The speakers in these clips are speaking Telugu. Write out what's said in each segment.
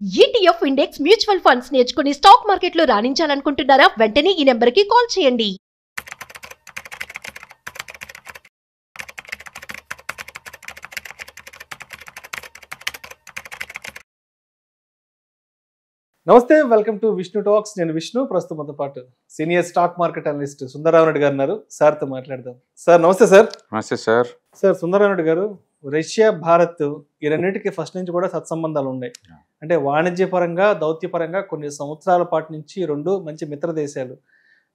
ETF ఇండెక్స్ మ్యూచువల్ ఫండ్స్ నేర్చుకుని స్టాక్ మార్కెట్లో రాణించాలనుకుంటున్నారా? వెంటనే ఈ నెంబర్కి కాల్ చేయండి. నమస్తే, వెల్కమ్ టు విష్ణు టాక్స్. నేను విష్ణు. ప్రస్తుతంతో పాటు senior stock market analyst Sundara Rao Reddy గారు ఉన్నారు. సార్తో మాట్లాడదాం. సార్ నమస్తే. సార్ నమస్తే సార్. సార్ సుందరరావు రెడ్డి గారు, రష్యా భారత్ ఈ రెండింటికి ఫస్ట్ నుంచి కూడా సత్సంబంధాలు ఉన్నాయి. అంటే వాణిజ్యపరంగా దౌత్యపరంగా కొన్ని సంవత్సరాల పాటు నుంచి రెండు మంచి మిత్ర దేశాలు.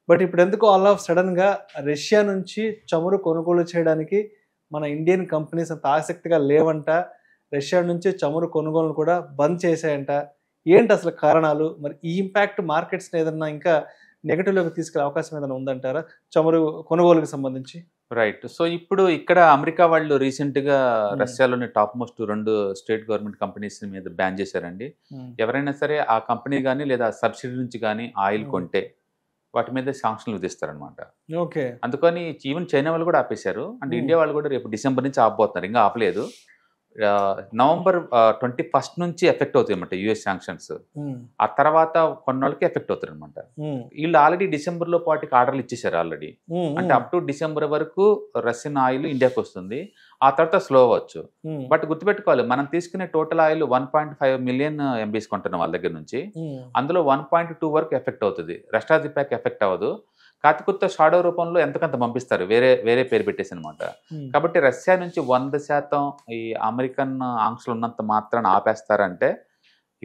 బట్ ఇప్పుడు ఎందుకు ఆల్ ఆఫ్ సడన్గా రష్యా నుంచి చమురు కొనుగోలు చేయడానికి మన ఇండియన్ కంపెనీస్ అంత ఆసక్తిగా లేవంట. రష్యా నుంచి చమురు కొనుగోలు కూడా బంద్ చేశాయంట. ఏంటి అసలు కారణాలు? మరి ఈ ఇంపాక్ట్ మార్కెట్స్ని ఏదన్నా ఇంకా నెగటివ్లోకి తీసుకెళ్లే అవకాశం ఏదైనా ఉందంటారా చమురు కొనుగోలుకి సంబంధించి? రైట్. సో ఇప్పుడు ఇక్కడ అమెరికా వాళ్ళు రీసెంట్గా రష్యాలోని top most 2 state government companies మీద బ్యాన్ చేశారండి. ఎవరైనా సరే ఆ కంపెనీ కానీ లేదా సబ్సిడీ నుంచి కానీ ఆయిల్ కొంటే వాటి మీద శాంక్షన్లు విధిస్తారనమాట. ఓకే. అందుకని ఈవెన్ చైనా వాళ్ళు కూడా ఆపేశారు. అంటే ఇండియా వాళ్ళు కూడా రేపు డిసెంబర్ నుంచి ఆపబోతున్నారు, ఇంకా ఆపలేదు. నవంబర్ 21 నుంచి ఎఫెక్ట్ అవుతాయి అన్నమాట యూఎస్ శాంక్షన్స్. ఆ తర్వాత కొన్నాళ్ళకి ఎఫెక్ట్ అవుతారు అనమాట. వీళ్ళు ఆల్రెడీ డిసెంబర్లో పాటికి ఆర్డర్లు ఇచ్చేసారు ఆల్రెడీ. అంటే అప్ టు డిసెంబర్ వరకు రష్యన్ ఆయిల్ ఇండియాకి వస్తుంది. ఆ తర్వాత స్లో అవ్వచ్చు. బట్ గుర్తుపెట్టుకోవాలి, మనం తీసుకునే టోటల్ ఆయిల్ 1.5 మిలియన్ ఎంబీస్ కొంటున్నాం వాళ్ళ దగ్గర నుంచి. అందులో 1.2 వరకు ఎఫెక్ట్ అవుతుంది. Rest of the pack effect అవ్వదు. కాకపోతే షాడో రూపంలో ఎంతకంత పంపిస్తారు, వేరే పేరు పెట్టేసి అనమాట. కాబట్టి రష్యా నుంచి 100% ఈ అమెరికన్ ఆంక్షలు ఉన్నంత మాత్రాన్ని ఆపేస్తారంటే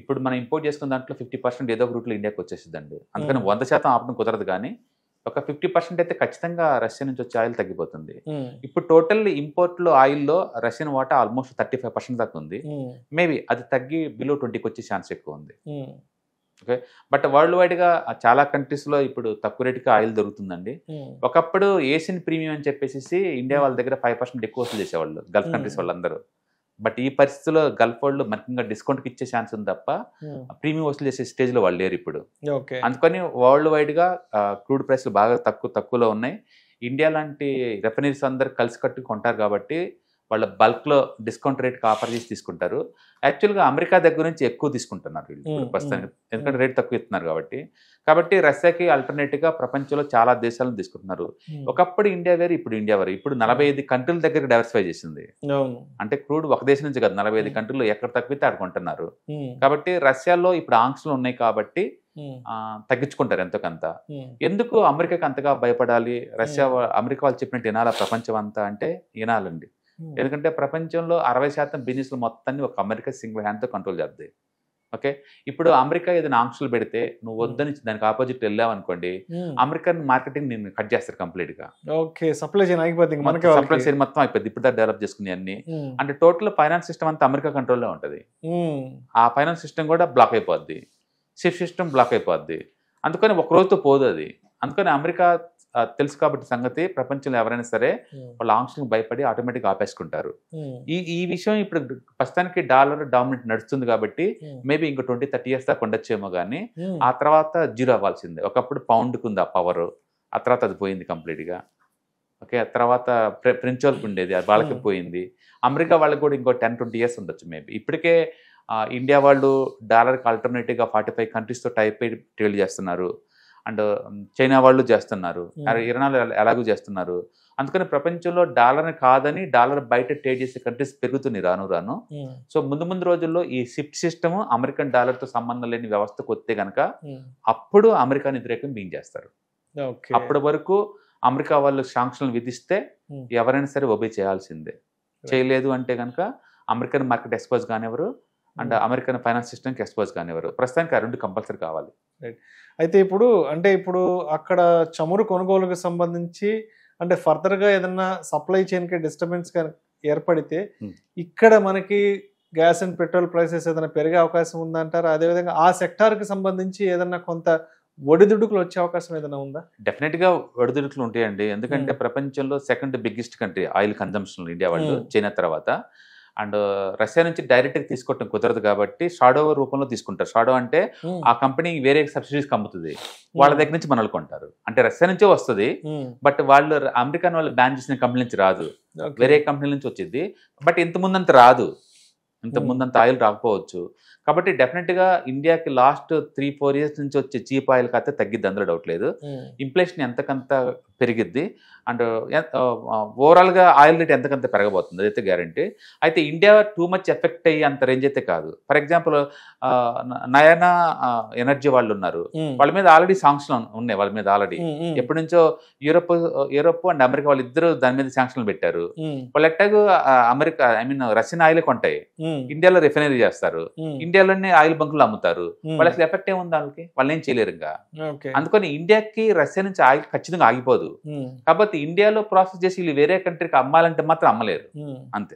ఇప్పుడు మనం ఇంపోర్ట్ చేసుకున్న దాంట్లో 50% ఏదో ఒక రూట్లో ఇండియాకి వచ్చేసిందండి. అందుకని 100% ఆపడం కుదరదు, కానీ ఒక 50% అయితే ఖచ్చితంగా రష్యా నుంచి వచ్చే ఆయిల్ తగ్గిపోతుంది. ఇప్పుడు టోటల్ ఇంపోర్ట్లో ఆయిల్లో రష్యన్ వాటా ఆల్మోస్ట్ 35% దాకా ఉంది. మేబీ అది తగ్గి బిలో 20కి వచ్చే ఛాన్స్ ఎక్కువ ఉంది. ఓకే. బట్ వరల్డ్ వైడ్గా చాలా కంట్రీస్లో ఇప్పుడు తక్కువ రేటుకి ఆయిల్ దొరుకుతుందండి. ఒకప్పుడు ఏషియన్ ప్రీమియం అని చెప్పేసి ఇండియా వాళ్ళ దగ్గర 5% ఎక్కువ వసూలు చేసేవాళ్ళు గల్ఫ్ కంట్రీస్ వాళ్ళందరూ. బట్ ఈ పరిస్థితిలో గల్ఫ్ వాళ్ళు మనకి డిస్కౌంట్కి ఇచ్చే ఛాన్స్ ఉంది తప్ప ప్రీమియం వసూలు చేసే స్టేజ్లో వాళ్ళు లేరు ఇప్పుడు. అందుకని వరల్డ్ వైడ్గా క్రూడ్ ప్రైస్లు బాగా తక్కువలో ఉన్నాయి. ఇండియా లాంటి రిఫైనరీస్ అందరు కలిసి కట్టుకు కొంటారు కాబట్టి వాళ్ళ బల్క్లో డిస్కౌంట్ రేట్కి ఆఫర్ చేసి తీసుకుంటారు. యాక్చువల్గా అమెరికా దగ్గర నుంచి ఎక్కువ తీసుకుంటున్నారు వీళ్ళు ప్రస్తుతానికి, ఎందుకంటే రేట్ తక్కువ ఇస్తున్నారు కాబట్టి రష్యాకి ఆల్టర్నేటివ్గా ప్రపంచంలో చాలా దేశాలను తీసుకుంటున్నారు. ఒకప్పుడు ఇండియా వేరు, ఇప్పుడు ఇండియా వేరు. ఇప్పుడు 45 కంట్రీల దగ్గర డైవర్సిఫై చేసింది. అంటే క్రూడ్ ఒక దేశం నుంచి కాదు, 45 కంట్రీలు ఎక్కడ తక్కువైతే ఆడుకుంటున్నారు. కాబట్టి రష్యాలో ఇప్పుడు ఆంక్షలు ఉన్నాయి కాబట్టి తగ్గించుకుంటారు ఎంతకంత. ఎందుకు అమెరికాకి అంతగా భయపడాలి? అమెరికా వాళ్ళు చెప్పినట్టు వినాలా ప్రపంచం అంతా అంటే? వినాలండి. ఎందుకంటే ప్రపంచంలో 60% బిజినెస్లు మొత్తాన్ని ఒక అమెరికా సింగిల్ హ్యాండ్తో కంట్రోల్ చేస్తుంది. ఓకే. ఇప్పుడు అమెరికా ఏదైనా ఆంక్షలు పెడితే నువ్వు వద్దని దానికి ఆపోజిట్ వెళ్ళావు అనుకోండి, అమెరికన్ మార్కెటింగ్ నేను కట్ చేస్తారు కంప్లీట్ గా. సప్లై చైన్ మొత్తం అయిపోయింది. ఇప్పుడు డెవలప్ చేసుకునే అన్ని. అంటే టోటల్ ఫైనాన్స్ సిస్టమ్ అంతా అమెరికా కంట్రోల్లో ఉంటుంది. ఆ ఫైనాన్స్ సిస్టమ్ కూడా బ్లాక్ అయిపోద్ది, షిప్ సిస్టమ్ బ్లాక్ అయిపోద్ది. అందుకని ఒక రోజుతో పోదు అది. అందుకని అమెరికా తెలుసు కాబట్టి సంగతి, ప్రపంచంలో ఎవరైనా సరే వాళ్ళ ఆంక్షలకు భయపడి ఆటోమేటిక్గా ఆపేసుకుంటారు. ఈ విషయం ఇప్పుడు ప్రస్తుతానికి డాలర్ డామినేట్ నడుస్తుంది కాబట్టి మేబీ ఇంకో 20-30 ఇయర్స్ దాకా ఉండొచ్చేమో, కానీ ఆ తర్వాత జీరో అవ్వాల్సిందే. ఒకప్పుడు పౌండ్కి ఉంది ఆ పవర్, ఆ తర్వాత అది పోయింది కంప్లీట్గా. ఓకే. ఆ తర్వాత ఫ్రెంచ్ వాళ్ళకి ఉండేది, అది వాళ్ళకి పోయింది. అమెరికా వాళ్ళకి కూడా ఇంకో 10-20 ఇయర్స్ ఉండొచ్చు మేబీ. ఇప్పటికే ఇండియా వాళ్ళు డాలర్కి ఆల్టర్నేటివ్గా 45 కంట్రీస్తో టైప్ అయి ట్రేడ్ చేస్తున్నారు. అండ్ చైనా వాళ్ళు చేస్తున్నారు, ఇరాన్ ఎలాగూ చేస్తున్నారు. అందుకని ప్రపంచంలో డాలర్ని కాదని డాలర్ బయట ట్రేడ్ చేసే కంట్రీస్ పెరుగుతుంది రాను. సో ముందు రోజుల్లో ఈ షిఫ్ట్ సిస్టమ్ అమెరికన్ డాలర్తో సంబంధం లేని వ్యవస్థకు వస్తే కనుక అప్పుడు అమెరికాని వ్యతిరేకం బీన్ చేస్తారు. అప్పటి వరకు అమెరికా వాళ్ళు శాంక్షన్లు విధిస్తే ఎవరైనా సరే ఒబే చేయాల్సిందే. చేయలేదు అంటే కనుక అమెరికన్ మార్కెట్ ఎక్స్పోజ్ కానివ్వరు, అండ్ అమెరికన్ ఫైనాన్స్ సిస్టమ్కి ఎక్స్పోజ్ కానివ్వరు. ప్రస్తుతానికి ఆ 2 కంపల్సరీ కావాలి. అయితే ఇప్పుడు అక్కడ చమురు కొనుగోలుకు సంబంధించి అంటే ఫర్దర్గా ఏదన్నా సప్లై చైన్కి డిస్టర్బెన్స్ ఏర్పడితే ఇక్కడ మనకి గ్యాస్ అండ్ పెట్రోల్ ప్రైసెస్ ఏదైనా పెరిగే అవకాశం ఉందంటారా? అదేవిధంగా ఆ సెక్టార్కి సంబంధించి ఏదన్నా కొంత ఒడిదుడుకులు వచ్చే అవకాశం ఏదైనా ఉందా? డెఫినెట్గా ఒడిదుడుకులు ఉంటాయండి. ఎందుకంటే ప్రపంచంలో 2nd biggest country oil consumption India వాళ్ళు, చైనా తర్వాత. అండ్ రష్యా నుంచి డైరెక్ట్గా తీసుకోవటం కుదరదు కాబట్టి షాడో రూపంలో తీసుకుంటారు. షాడో అంటే ఆ కంపెనీ వేరే సబ్సిడీస్ అమ్ముతుంది, వాళ్ళ దగ్గర నుంచి మనల్ని కొంటారు. అంటే రష్యా నుంచే వస్తుంది, బట్ వాళ్ళు అమెరికన్ వాళ్ళు బ్యాన్ చేసిన కంపెనీ నుంచి రాదు, వేరే కంపెనీ నుంచి వచ్చింది. బట్ ఇంత ముందంత రాదు, ఇంత ముందంత ఆయిల్ రాకపోవచ్చు. కాబట్టి డెఫినెట్గా ఇండియాకి లాస్ట్ 3-4 ఇయర్స్ నుంచి వచ్చే చీప్ ఆయిల్ కాస్తే తగ్గిద్ది, అందులో డౌట్ లేదు. ఇన్ఫ్లేషన్ ఎంతకంత పెరిగిద్ది అండ్ ఓవరాల్గా ఆయిల్ రేట్ ఎంతకంత పెరగబోతుంది, అదైతే గ్యారంటీ. అయితే ఇండియా టూ మచ్ ఎఫెక్ట్ అయ్యి అంత రేంజ్ అయితే కాదు. ఫర్ ఎగ్జాంపుల్ నయనా ఎనర్జీ వాళ్ళు ఉన్నారు, వాళ్ళ మీద ఆల్రెడీ శాంక్షన్ ఉన్నాయి. వాళ్ళ మీద ఆల్రెడీ ఎప్పటి నుంచో యూరోప్ అండ్ అమెరికా వాళ్ళు ఇద్దరు దాని మీద శాంక్షన్లు పెట్టారు. వాళ్ళు ఎట్టాగు అమెరికా రష్యన్ ఆయిల్ కొంటాయి, ఇండియాలో రిఫైనరీ చేస్తారు, ఇండియాలోనే ఆయిల్ బంకులు అమ్ముతారు. వాళ్ళు అసలు ఎఫెక్ట్ ఏముంది వాళ్ళకి, వాళ్ళు ఏం చేయలేరు ఇంకా. అందుకని ఇండియాకి రష్యా నుంచి ఆయిల్ ఖచ్చితంగా ఆగిపోదు. కాబట్టి ఇండియాలో ప్రాసెస్ చేసి వీళ్ళు వేరే కంట్రీకి అమ్మాలంటే మాత్రం అమ్మలేరు అంతే.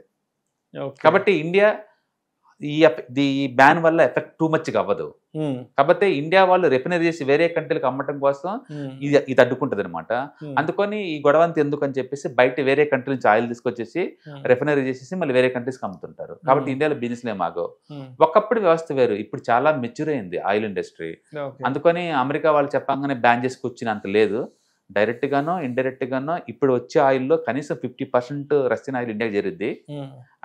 కాబట్టి ఇండియా ఈ బ్యాన్ వల్ల ఎఫెక్ట్ టూ మచ్గా అవ్వదు. కాబట్టి ఇండియా వాళ్ళు రిఫైనరీ చేసి వేరే కంట్రీలకు అమ్మటం కోసం ఇది అడ్డుకుంటది అనమాట. అందుకని ఈ గొడవ అంతా ఎందుకు అని చెప్పేసి బయట వేరే కంట్రీ నుంచి ఆయిల్ తీసుకొచ్చేసి రిఫైనరీ చేసేసి మళ్ళీ వేరే కంట్రీస్కి అమ్ముతుంటారు. కాబట్టి ఇండియాలో బిజినెస్ ఏమాగో. ఒకప్పుడు వ్యవస్థ వేరు, ఇప్పుడు చాలా మెచ్యూర్ అయింది ఆయిల్ ఇండస్ట్రీ. అందుకని అమెరికా వాళ్ళు చెప్పంగానే బ్యాన్ చేసి కూర్చుని అంత లేదు. డైరెక్ట్ గానో ఇండైరెక్ట్ గానో ఇప్పుడు వచ్చే ఆయిల్లో కనీసం 50% రష్యన్ ఆయిల్ ఇండియాకి చేరుద్ది.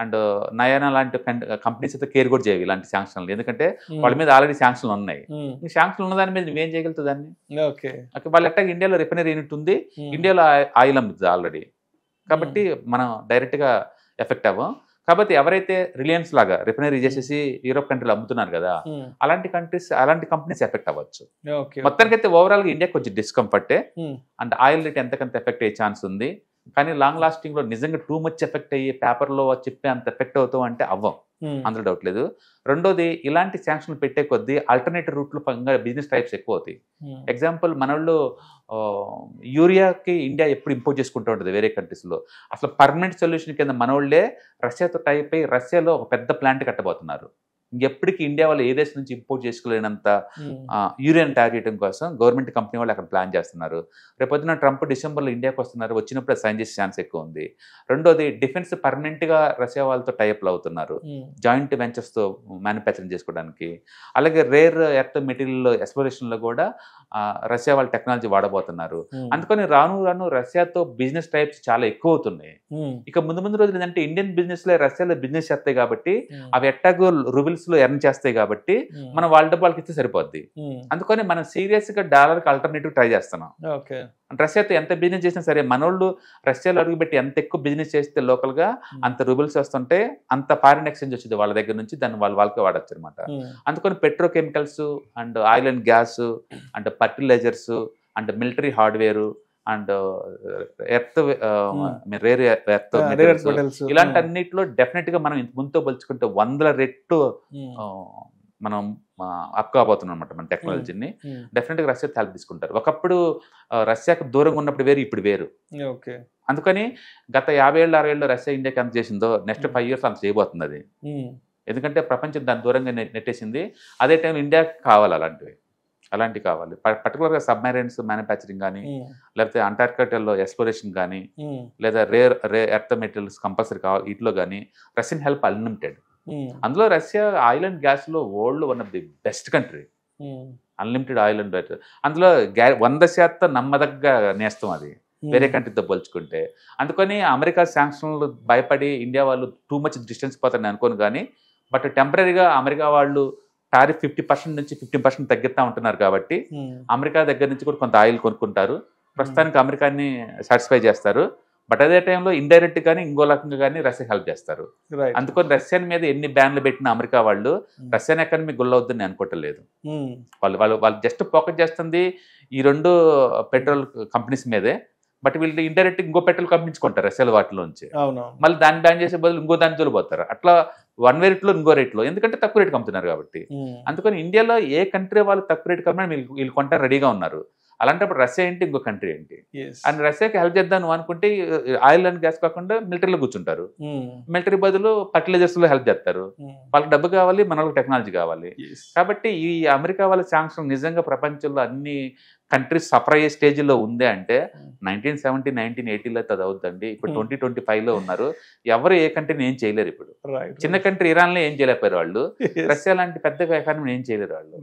అండ్ నయానా లాంటి కంపెనీస్ అయితే కేర్ కూడా చేయవు ఇలాంటి శాంక్షన్లు, ఎందుకంటే వాళ్ళ మీద ఆల్రెడీ శాంక్షన్లు ఉన్నాయి. ఈ శాంక్షన్లు ఉన్న దాని మీద నువ్వేం చేయగలుగుతుంది దాన్ని? వాళ్ళు ఎట్లా ఇండియాలో రిఫైనరీ యూనిట్ ఉంది, ఇండియాలో ఆయిల్ అమ్ముతుంది ఆల్రెడీ. కాబట్టి మనం డైరెక్ట్గా ఎఫెక్ట్ అవ్వం. కాబట్టి ఎవరైతే రిలయన్స్ లాగా రిఫైనరీ చేసేసి యూరోప్ కంట్రీలు అమ్ముతున్నారు కదా, అలాంటి కంపెనీస్ ఎఫెక్ట్ అవ్వచ్చు. మొత్తానికి అయితే ఓవరాల్ గా ఇండియా కొంచెం డిస్కంఫర్టే. అండ్ ఆయిల్ రేట్ ఎంతకంత ఎఫెక్ట్ అయ్యే ఛాన్స్ ఉంది. కానీ లాంగ్ లాస్టింగ్ లో నిజంగా టూ మచ్ ఎఫెక్ట్ అయ్యి పేపర్లో చెప్పే అంత ఎఫెక్ట్ అవుతాం అంటే అవ్వం, అందులో డౌట్ లేదు. రెండోది, ఇలాంటి శాంక్షన్లు పెట్టే కొద్దీ ఆల్టర్నేటివ్ రూట్లో బిజినెస్ టైప్స్ ఎక్కువ అవుతాయి. ఎగ్జాంపుల్ మన వాళ్ళు యూరియాకి ఇండియా ఎప్పుడు ఇంపోర్ట్ చేసుకుంటూ ఉంటుంది వేరే కంట్రీస్లో. అసలు పర్మనెంట్ సొల్యూషన్ కింద మన వాళ్ళే రష్యాతో టైప్ అయ్యి రష్యాలో ఒక పెద్ద ప్లాంట్ కట్టబోతున్నారు. ఇంకెప్పటికీ ఇండియా వాళ్ళు ఏ దేశం నుంచి ఇంపోర్ట్ చేసుకోలేనంత యూరియాని తయారు చేయడం కోసం గవర్నమెంట్ కంపెనీ వాళ్ళు అక్కడ ప్లాన్ చేస్తున్నారు. రేపొద్దున ట్రంప్ డిసెంబర్లో ఇండియాకి వస్తున్నారు, వచ్చినప్పుడు సైన్ చేసే ఛాన్స్ ఎక్కువ ఉంది. రెండోది, డిఫెన్స్ పర్మనెంట్గా రష్యా వాళ్ళతో టైప్లు అవుతున్నారు జాయింట్ వెంచర్స్తో మ్యానుఫ్యాక్చరింగ్ చేసుకోవడానికి. అలాగే రేర్ ఎర్త్ మెటీరియల్ ఎక్స్ప్లోరేషన్లో కూడా రష్యా వాళ్ళ టెక్నాలజీ వాడబోతున్నారు. అందుకని రాను రాను రష్యాతో బిజినెస్ టైప్స్ చాలా ఎక్కువ అవుతున్నాయి. ఇక ముందు రోజులు ఏంటంటే ఇండియన్ బిజినెస్ లో రష్యాలో బిజినెస్ చేస్తాయి కాబట్టి అవి ఎట్టాగో రూబిల్స్ లో ఎర్న్ చేస్తాయి కాబట్టి మనం వాళ్ళ డబ్బు వాళ్ళకి ఇస్తే సరిపోద్ది. అందుకని మనం సీరియస్ గా డాలర్ కి ఆల్టర్నేటివ్ ట్రై చేస్తున్నాం. రష్యాతో ఎంత బిజినెస్ చేసినా సరే మనోళ్ళు రష్యాలో అడుగుపెట్టి ఎంత ఎక్కువ బిజినెస్ చేస్తే లోకల్ గా అంత రూబిల్స్ వస్తుంటే అంత ఫారిన్ ఎక్స్చేంజ్ వచ్చింది వాళ్ళ దగ్గర నుంచి, దాన్ని వాళ్ళకి వాడచ్చు అనమాట. అందుకని petrochemicals and oil and gas and fertilisers and military hardware and earth rare earth materials ఇలాంటి అన్నిటిలో డెఫినెట్ గా మనం ముందుతో పోల్చుకుంటే 100 రెట్లు మనం అప్ కాబోతున్నాం అనమాట మన టెక్నాలజీని. డెఫినెట్ గా రష్యా హెల్ప్ తీసుకుంటారు. ఒకప్పుడు రష్యాకు దూరంగా ఉన్నప్పుడు వేరు, ఇప్పుడు వేరు. అందుకని గత 50 ఏళ్ళు 60 ఏళ్ళు రష్యా ఇండియాకి ఎంత చేసిందో నెక్స్ట్ 5 years అంత చేయబోతుంది అది. ఎందుకంటే ప్రపంచం దాని దూరంగా నెట్టేసింది. అదే టైం ఇండియాకి కావాలి అలాంటివి కావాలి. పర్టికులర్గా సబ్మెరైన్స్ మ్యానుఫ్యాక్చరింగ్ కానీ, లేకపోతే అంటార్కిటికాలో ఎక్స్ప్లోరేషన్ కానీ, లేదా రేర్ ఎర్త్ మెటీరియల్స్ కంపల్సరీ కావాలి. వీటిలో కానీ రష్యన్ హెల్ప్ అన్లిమిటెడ్. అందులో రష్యా ఆయిల్ అండ్ గ్యాస్లో world one of the best country. Unlimited oil and gas, అందులో 100% నమ్మదగ్గ నేస్తం అది వేరే కంట్రీతో పోల్చుకుంటే. అందుకని అమెరికా శాంక్షన్లు భయపడి ఇండియా వాళ్ళు టూ మచ్ డిస్టెన్స్ పోతారని అనుకోను. కానీ బట్ టెంపరీగా అమెరికా వాళ్ళు టారిఫ్ 50% నుంచి 15% తగ్గిస్తా ఉంటున్నారు కాబట్టి అమెరికా దగ్గర నుంచి కూడా కొంత ఆయిల్ కొనుక్కుంటారు. ప్రస్తుతానికి అమెరికాని సాటిస్ఫై చేస్తారు. బట్ అదే టైంలో ఇండైరెక్ట్ కానీ ఇంకో రకంగా కానీ రష్యా హెల్ప్ చేస్తారు. అందుకని రష్యన్ మీద ఎన్ని బ్యాన్లు పెట్టిన అమెరికా వాళ్ళు రష్యన్ ఎకానమీ గుల్లవుద్దని అనుకోవట్లేదు. వాళ్ళు జస్ట్ ఫోకస్ చేస్తుంది ఈ 2 పెట్రోల్ కంపెనీస్ మీదే. బట్ వీళ్ళు ఇండైరెక్ట్ ఇంకో పెట్రోల్ కంపెనీస్ కొంటారు రష్యాలో వాటిలోంచి, మళ్ళీ దాన్ని బ్యాన్ చేసే బదులు ఇంకో దాన్ని తోలిపోతారు. అట్లా 1 రేట్లో ఇంకో రేట్లో, ఎందుకంటే తక్కువ రేటు అమ్ముతున్నారు కాబట్టి. అందుకని ఇండియాలో ఏ కంట్రీ వాళ్ళు తక్కువ రేటు కమ్మినా వీళ్ళు కొంటారు రెడీగా ఉన్నారు. అలాంటప్పుడు రష్యా ఏంటి, ఇంకో కంట్రీ ఏంటి? అండ్ రష్యాకి హెల్ప్ చేద్దాం నువ్వు అనుకుంటే ఆయిల్ అండ్ గ్యాస్ కాకుండా మిలిటరీలో కూర్చుంటారు. మిలిటరీ బదులు ఫర్టిలైజర్స్ లో హెల్ప్ చేస్తారు. వాళ్ళకి డబ్బు కావాలి, మన వాళ్ళకి టెక్నాలజీ కావాలి. కాబట్టి ఈ అమెరికా వాళ్ళ శాంక్షన్ నిజంగా ప్రపంచంలో అన్ని కంట్రీస్ సఫర్ అయ్యే స్టేజ్లో ఉంది అంటే 1970, 1980లో అది అవుద్దండి. ఇప్పుడు 2025లో ఉన్నారు. ఎవరు ఏ కంట్రీని ఏం చేయలేరు. ఇప్పుడు చిన్న కంట్రీ ఇరాన్లో ఏం చేయలేకపోయారు వాళ్ళు. రష్యా లాంటి పెద్ద ఎకానమీ ఏం చేయలేరు వాళ్ళు.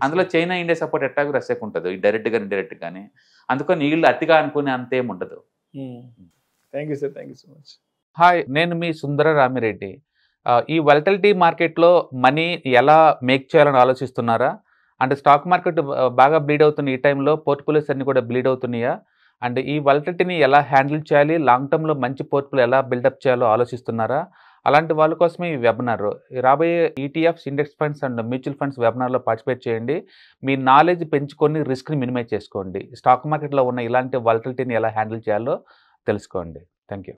అందులో చైనా ఇండియా సపోర్ట్ ఎట్టాగో రష్యాకు ఉంటుంది, డైరెక్ట్ గా ఇండైరెక్ట్ గానీ. అందుకని వీళ్ళు అతిగా అనుకునే అంతేం ఉండదు. Thank you sir, thank you so much. Hi, నేను మీ సుందర రామిరెడ్డి. ఈ వాలటిలిటీ మార్కెట్లో మనీ ఎలా మేక్ చేయాలని ఆలోచిస్తున్నారా? అంటే స్టాక్ మార్కెట్ బాగా బ్లీడ్ అవుతున్న ఈ టైంలో పోర్ట్ఫోలియోస్ అన్ని కూడా బ్లీడ్ అవుతున్నాయా? అండ్ ఈ వాలటిలిటీని ఎలా హ్యాండిల్ చేయాలి? లాంగ్ టర్మ్‌లో మంచి పోర్ట్ఫోలియో ఎలా బిల్డప్ చేయాలో ఆలోచిస్తున్నారా? అలాంటి వాళ్ళ కోసమే ఈ వెబినార్. రాబోయే ETFs, index funds and mutual funds వెబినార్‌లో పార్టిసిపేట్ చేయండి. మీ నాలెడ్జ్ పెంచుకొని రిస్క్‌ని మినిమైజ్ చేసుకోండి. స్టాక్ మార్కెట్‌లో ఉన్న ఇలాంటి వాలటిలిటీని ఎలా హ్యాండిల్ చేయాలో తెలుసుకోండి. Thank you.